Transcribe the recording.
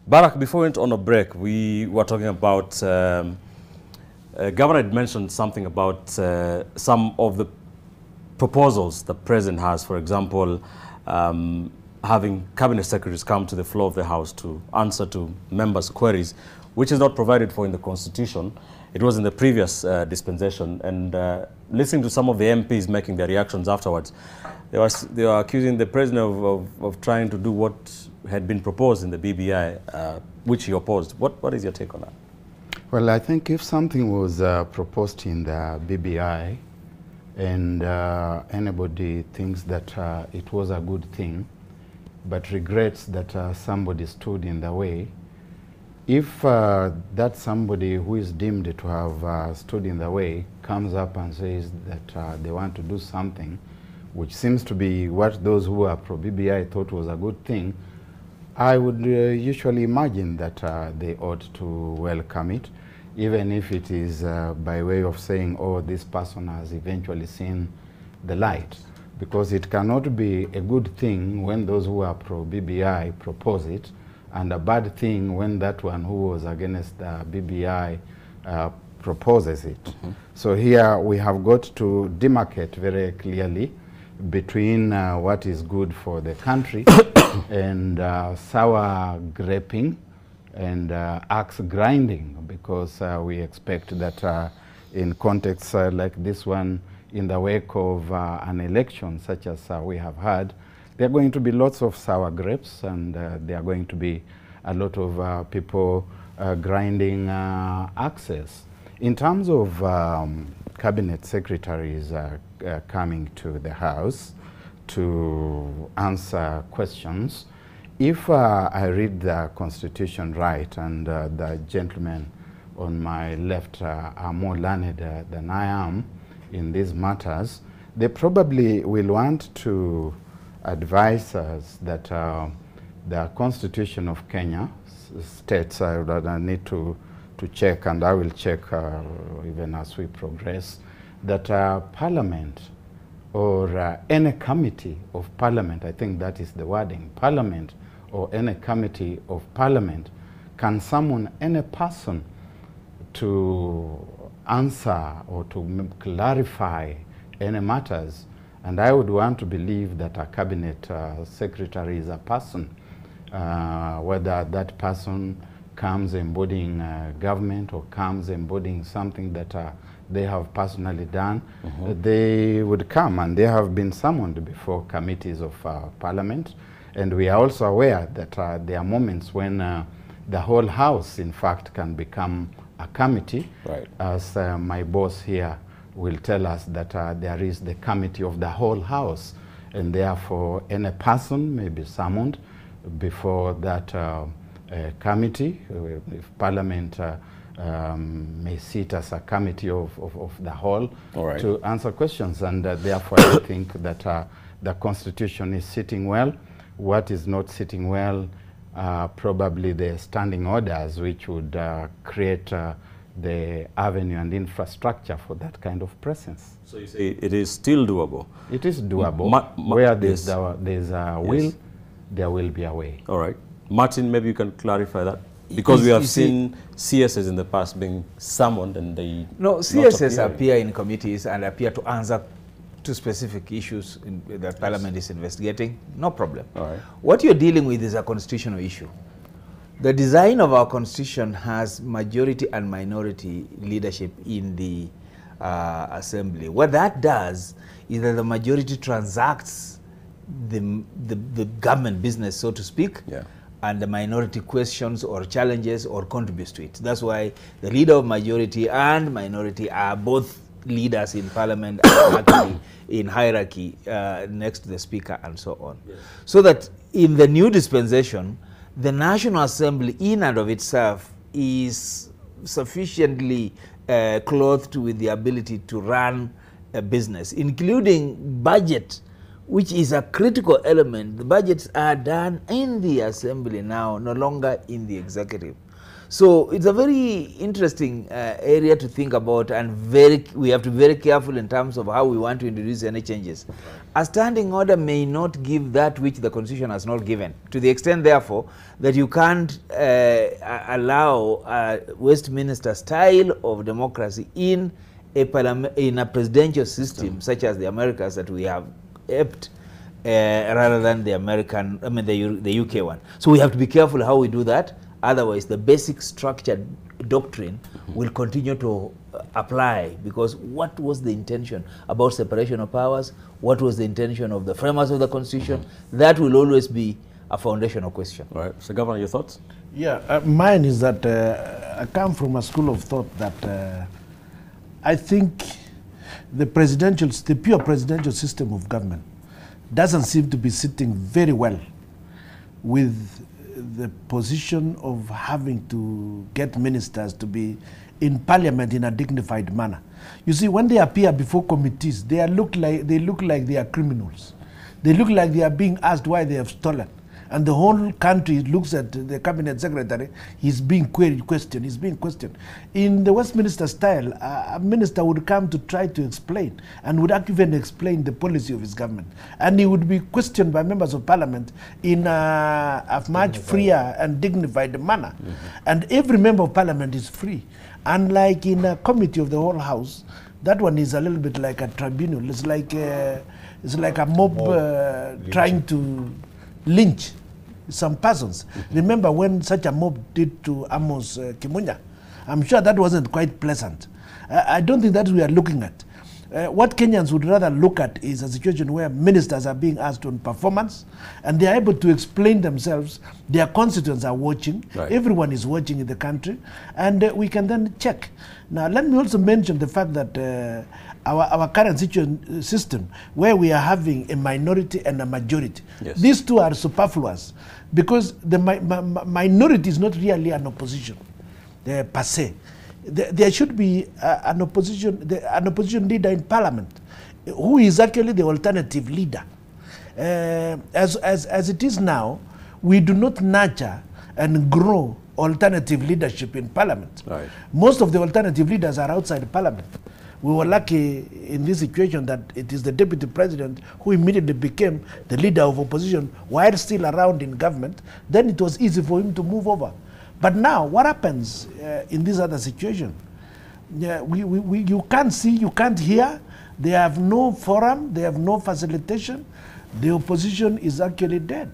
Barak, before we went on a break, we were talking about, Governor had mentioned something about some of the proposals the President has, for example, having cabinet secretaries come to the floor of the House to answer to members' queries, which is not provided for in the Constitution. It was in the previous dispensation, and listening to some of the MPs making their reactions afterwards, they were accusing the President of trying to do what had been proposed in the BBI, which he opposed. What is your take on that? Well, I think if something was proposed in the BBI and anybody thinks that it was a good thing, but regrets that somebody stood in the way, if that somebody who is deemed to have stood in the way comes up and says that they want to do something, which seems to be what those who are pro-BBI thought was a good thing, I would usually imagine that they ought to welcome it, even if it is by way of saying, oh, this person has eventually seen the light. Because it cannot be a good thing when those who are pro-BBI propose it, and a bad thing when that one who was against the BBI proposes it. Mm-hmm. So here we have got to demarcate very clearly between what is good for the country and sour graping and axe grinding, because we expect that in contexts like this one, in the wake of an election such as we have had, there are going to be lots of sour grapes, and there are going to be a lot of people grinding axes. In terms of cabinet secretaries coming to the House to answer questions, if I read the Constitution right, and the gentlemen on my left are more learned than I am in these matters, they probably will want to advise us that the Constitution of Kenya states, that I need to check, and I will check even as we progress, that Parliament or any committee of Parliament, I think that is the wording, Parliament or any committee of Parliament can summon any person to answer or to clarify any matters. And I would want to believe that a cabinet secretary is a person, whether that person comes embodying government or comes embodying something that they have personally done, they would come, and they have been summoned before committees of Parliament. And we are also aware that there are moments when the whole House, in fact, can become a committee, right. As my boss here will tell us that there is the committee of the whole House, and therefore any person may be summoned before that committee, if Parliament may sit as a committee of the whole, right, to answer questions. And therefore I think that the Constitution is sitting well. What is not sitting well, probably the standing orders, which would create the avenue and infrastructure for that kind of presence. So you say it is still doable? It is doable. Where there's a will, yes, there will be a way. All right. Martin, maybe you can clarify that? Because we have seen CSs in the past being summoned and they... No, CSs appear in committees and appear to answer to specific issues that Parliament is investigating. No problem. All right. What you're dealing with is a constitutional issue. The design of our constitution has majority and minority leadership in the assembly. What that does is that the majority transacts the government business, so to speak, yeah, and the minority questions or challenges or contributes to it. That's why the leader of majority and minority are both leaders in Parliament and actually in hierarchy next to the Speaker and so on. Yes. So that in the new dispensation, the National Assembly in and of itself is sufficiently clothed with the ability to run a business, including budget, which is a critical element. The budgets are done in the Assembly now, no longer in the Executive. So it's a very interesting area to think about, and we have to be very careful in terms of how we want to introduce any changes. Right. A standing order may not give that which the Constitution has not given, to the extent, therefore, that you can't allow a Westminster style of democracy in a presidential system such as the Americas that we have aped, rather than the American, the UK one. So we have to be careful how we do that. Otherwise, the basic structured doctrine will continue to apply, because what was the intention about separation of powers? What was the intention of the framers of the Constitution? That will always be a foundational question. Right. So, Governor, your thoughts? Yeah, mine is that I come from a school of thought that I think the pure presidential system of government doesn't seem to be sitting very well with the position of having to get ministers to be in parliament in a dignified manner. You see, when they appear before committees, they look like they are criminals. They look like they are being asked why they have stolen. And the whole country looks at the cabinet secretary, he's being questioned. In the Westminster style, a minister would come to try to explain, and would even explain the policy of his government. And he would be questioned by members of parliament in a much freer and dignified manner. And every member of parliament is free. Unlike in a committee of the whole house, that one is a little bit like a tribunal. It's like a mob trying to lynch some persons. Remember when such a mob did to Amos Kimunya? I'm sure that wasn't quite pleasant. I don't think that we are looking at. What Kenyans would rather look at is a situation where ministers are being asked on performance, and they are able to explain themselves. Their constituents are watching. Right. Everyone is watching in the country, and we can then check. Now, let me also mention the fact that our current system, where we are having a minority and a majority, yes, these two are superfluous, because the minority is not really an opposition per se. There should be an opposition leader in parliament, who is actually the alternative leader. As it is now, we do not nurture and grow alternative leadership in parliament. Right. Most of the alternative leaders are outside parliament. We were lucky in this situation that it is the deputy president who immediately became the leader of opposition while still around in government. Then it was easy for him to move over. But now, what happens in this other situation? Yeah, you can't see, you can't hear. They have no forum, they have no facilitation. The opposition is actually dead.